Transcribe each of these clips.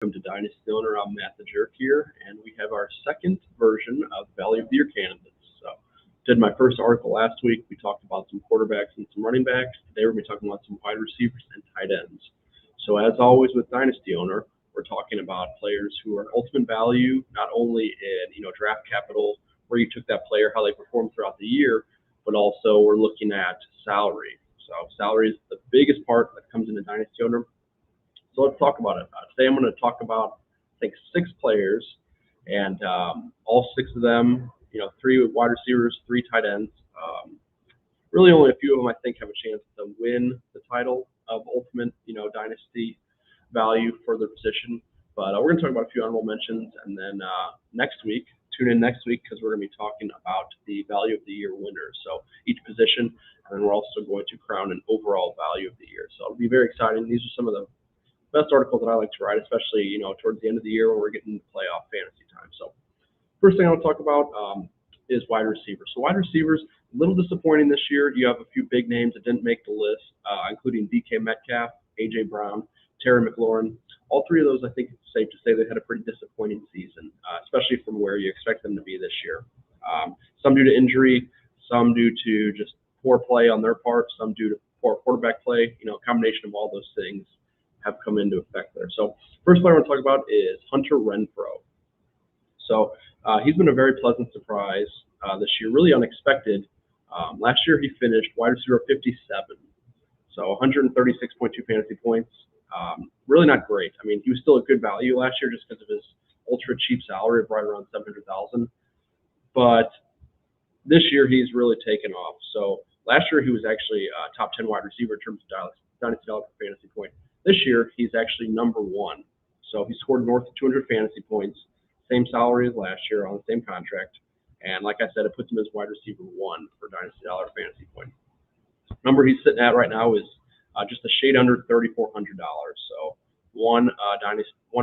Welcome to Dynasty Owner. I'm Matt the Jerk here, and we have our second version of Value of the Year candidates. So, did my first article last week. We talked about some quarterbacks and some running backs. Today we're going to be talking about some wide receivers and tight ends. So, as always with Dynasty Owner, we're talking about players who are ultimate value, not only in draft capital, where you took that player, how they performed throughout the year, but also we're looking at salary. So, salary is the biggest part that comes into Dynasty Owner. So let's talk about it. Today I'm going to talk about, I think, 6 players, and all 6 of them, 3 wide receivers, 3 tight ends. Really only a few of them, I think, have a chance to win the title of ultimate, dynasty value for their position. But we're going to talk about a few honorable mentions, and then next week, tune in next week because we're going to be talking about the value of the year winners. So each position, and then we're also going to crown an overall value of the year. So it'll be very exciting. These are some of the best articles that I like to write, especially towards the end of the year when we're getting into playoff fantasy time. So first thing I want to talk about is wide receivers. So wide receivers, a little disappointing this year. You have a few big names that didn't make the list, including DK Metcalf, AJ Brown, Terry McLaurin. All 3 of those, I think it's safe to say they had a pretty disappointing season, especially from where you expect them to be this year. Some due to injury, some due to just poor play on their part, some due to poor quarterback play. A combination of all those things have come into effect there. So first player I want to talk about is Hunter Renfro. So he's been a very pleasant surprise this year, really unexpected. Last year he finished wide receiver 57, so 136.2 fantasy points. Really not great. I mean, he was still a good value last year just because of his ultra cheap salary of right around $700,000. But this year he's really taken off. So last year he was actually a top 10 wide receiver in terms of dynasty dollar per fantasy point. This year, he's actually number 1. So he scored north of 200 fantasy points, same salary as last year on the same contract. And like I said, it puts him as wide receiver 1 for Dynasty Dollar fantasy point. Number he's sitting at right now is just a shade under $3,400. So one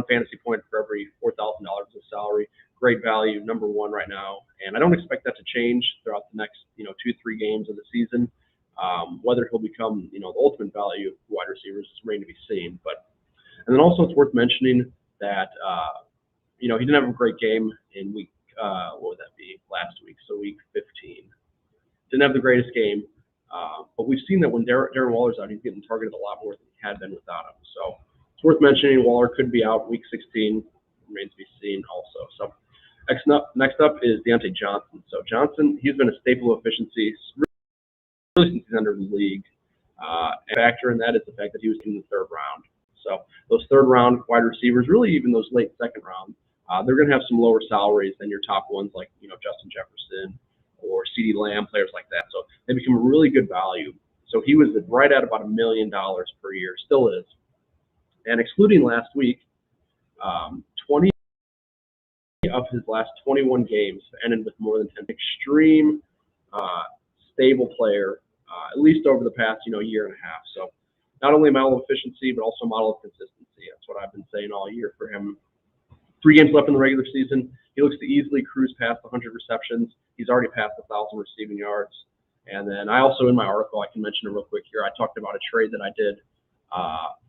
fantasy point for every $4,000 of salary. Great value, number 1 right now. And I don't expect that to change throughout the next 2-3 games of the season. Whether he'll become, the ultimate value of wide receivers is remain to be seen. And then also it's worth mentioning that, he didn't have a great game in week, what would that be, last week, so week 15. Didn't have the greatest game, but we've seen that when Darren Waller's out, he's getting targeted a lot more than he had been without him. So it's worth mentioning Waller could be out week 16, remains to be seen also. So next up is Deante Johnson. So Johnson, he's been a staple of efficiency really since he's under the league. A factor in that is the fact that he was in the 3rd round. So those 3rd round wide receivers, really even those late 2nd round, they're going to have some lower salaries than your top ones like Justin Jefferson or CeeDee Lamb, players like that. So they become a really good value. So he was right at about $1 million per year, still is. And excluding last week, 20 of his last 21 games ended with more than 10. Extreme stable player, at least over the past year and a half. So not only a model of efficiency, but also a model of consistency. That's what I've been saying all year for him. 3 games left in the regular season. He looks to easily cruise past 100 receptions. He's already passed 1,000 receiving yards. And then I also, in my article, I can mention it real quick here, I talked about a trade that I did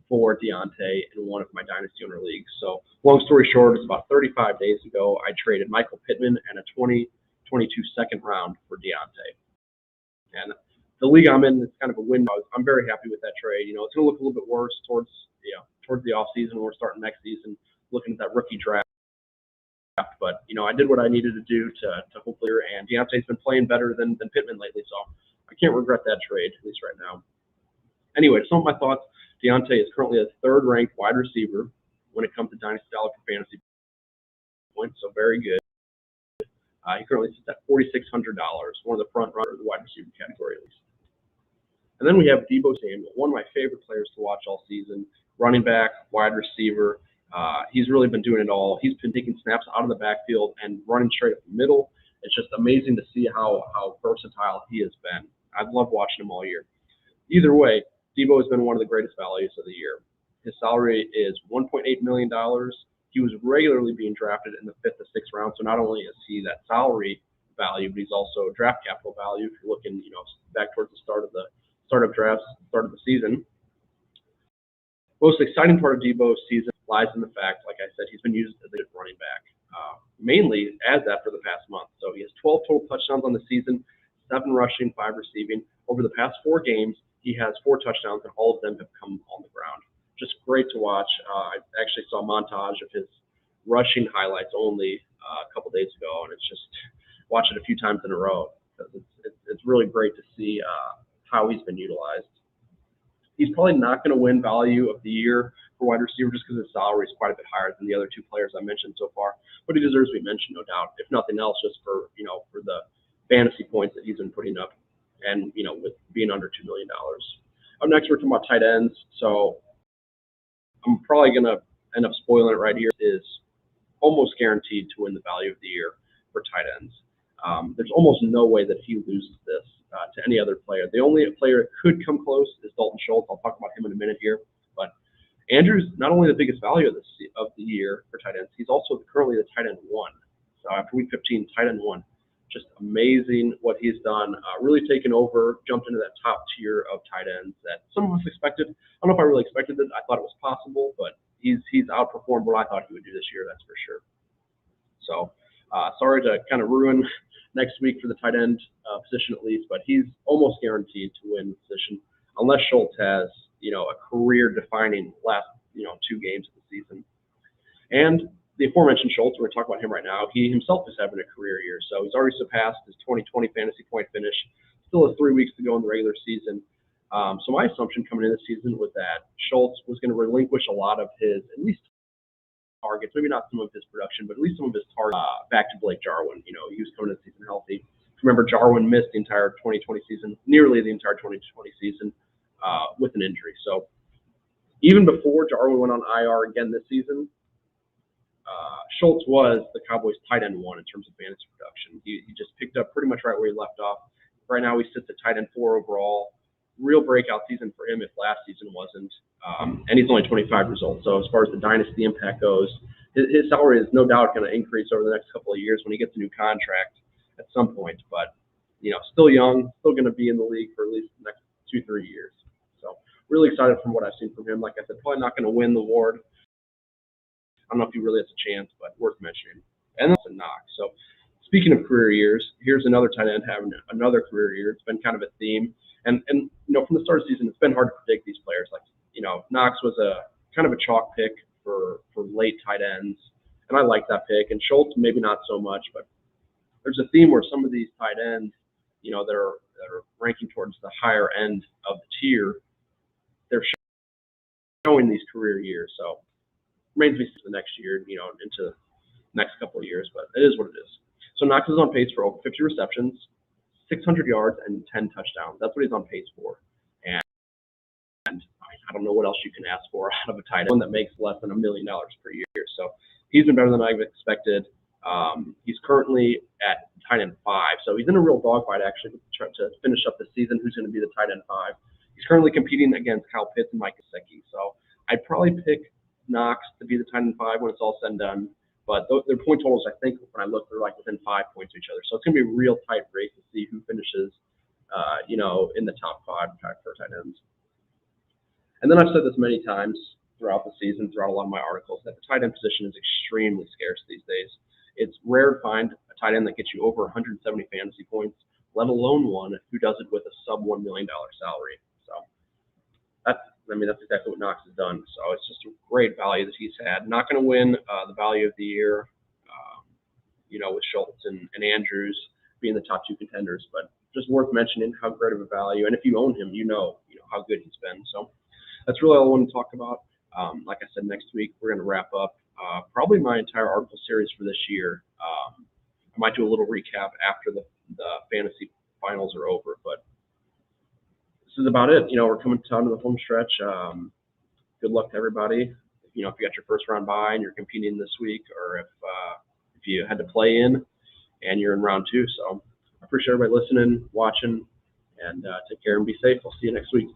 for Deante in one of my Dynasty Owner leagues. So long story short, it's about 35 days ago, I traded Michael Pittman and a 2022 2nd round for Deante. And the league I'm in, it's kind of a window. I'm very happy with that trade. It's going to look a little bit worse towards the off season when we're starting next season, looking at that rookie draft. But I did what I needed to do to hopefully. And Deante's been playing better than Pittman lately, so I can't regret that trade at least right now. Anyway, some of my thoughts. Deante is currently a 3rd ranked wide receiver when it comes to Dynasty Dollar for fantasy points, so very good. He currently sits at $4,600, one of the front runners of the wide receiver category at least. And then we have Deebo Samuel, one of my favorite players to watch all season. Running back, wide receiver. He's really been doing it all. He's been taking snaps out of the backfield and running straight up the middle. It's just amazing to see how versatile he has been. I've loved watching him all year. Either way, Deebo has been one of the greatest values of the year. His salary is $1.8 million. He was regularly being drafted in the 5th or 6th round, so not only is he that salary value, but he's also draft capital value. If you're looking, back towards the start of the season. Most exciting part of Deebo's season lies in the fact, like I said, he's been used as a good running back, mainly as that for the past month. So he has 12 total touchdowns on the season, 7 rushing, 5 receiving. Over the past 4 games, he has 4 touchdowns, and all of them have come on the ground. Just great to watch. I actually saw a montage of his rushing highlights only a couple days ago, and it's just watch it a few times in a row because it's really great to see how he's been utilized. He's probably not going to win value of the year for wide receiver just because his salary is quite a bit higher than the other 2 players I mentioned so far, but he deserves to be mentioned, no doubt. If nothing else, just for for the fantasy points that he's been putting up, and with being under $2 million. Up next, we're talking about tight ends. So I'm probably going to end up spoiling it right here. Is almost guaranteed to win the value of the year for tight ends. There's almost no way that he loses this to any other player. The only player that could come close is Dalton Schultz. I'll talk about him in a minute here. But Andrew's not only the biggest value of the year for tight ends, he's also currently the tight end 1. So after week 15, tight end 1. Just amazing what he's done. Really taken over, jumped into that top tier of tight ends that some of us expected. I don't know if I really expected it. I thought it was possible, but he's outperformed what I thought he would do this year, that's for sure. So sorry to kind of ruin next week for the tight end position at least, but he's almost guaranteed to win the position unless Schultz has, a career-defining last, 2 games of the season. And the aforementioned Schultz, we're going to talk about him right now. He himself is having a career year, so he's already surpassed his 2020 fantasy point finish. Still has 3 weeks to go in the regular season. So my assumption coming into the season was that Schultz was going to relinquish a lot of his, at least targets, maybe not some of his production, but at least some of his targets back to Blake Jarwin. He was coming into the season healthy. Remember, Jarwin missed the entire 2020 season, nearly the entire 2020 season with an injury. So even before Jarwin went on IR again this season, Schultz was the Cowboys' tight end 1 in terms of fantasy production. He just picked up pretty much right where he left off. Right now, he sits at tight end 4 overall. Real breakout season for him if last season wasn't. And he's only 25 years old. So as far as the dynasty impact goes, his salary is no doubt going to increase over the next couple of years when he gets a new contract at some point. But, still young, still going to be in the league for at least the next 2-3 years. So really excited from what I've seen from him. Like I said, probably not going to win the award. I don't know if he really has a chance, but worth mentioning. And that's a knock. So speaking of career years, here's another tight end having another career year. It's been kind of a theme. And from the start of the season, it's been hard to predict these players. Like, Knox was a kind of a chalk pick for late tight ends. And I like that pick. And Schultz, maybe not so much, but there's a theme where some of these tight ends, that are ranking towards the higher end of the tier, they're showing these career years. So remains to be seen the next year, into the next couple of years, but it is what it is. So Knox is on pace for over 50 receptions, 600 yards, and 10 touchdowns. That's what he's on pace for. And I don't know what else you can ask for out of a tight end, one that makes less than $1 million per year. So he's been better than I've expected. He's currently at tight end 5, so he's in a real dogfight actually to try to finish up the season. Who's going to be the tight end 5? He's currently competing against Kyle Pitts and Mike Gesicki. So I'd probably pick Knox to be the tight end 5 when it's all said and done. But their point totals, I think, when I look, they're like within 5 points of each other. So it's going to be a real tight race to see who finishes, in the top 5 for tight ends. And then I've said this many times throughout the season, throughout a lot of my articles, that the tight end position is extremely scarce these days. It's rare to find a tight end that gets you over 170 fantasy points, let alone one who does it with a sub $1 million salary. So that's exactly what Knox has done. So it's just a great value that he's had. Not going to win the value of the year, with Schultz and Andrews being the top 2 contenders, but just worth mentioning how great of a value. And if you own him, you know how good he's been. So that's really all I want to talk about. Like I said, next week we're going to wrap up probably my entire article series for this year. I might do a little recap after the fantasy finals are over, but this is about it. We're coming down to the home stretch. Good luck to everybody. If you got your first round bye and you're competing this week, or if you had to play in and you're in round 2. So I appreciate everybody listening, watching, and take care and be safe. I'll see you next week.